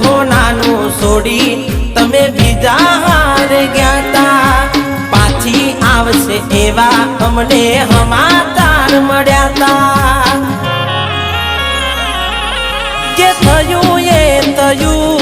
હોનાનું છોડી તમે બીજા હાર ગયા તા પાછી આવશે એવા અમને સમાચાર મળ્યા તા જે થયું એ થયું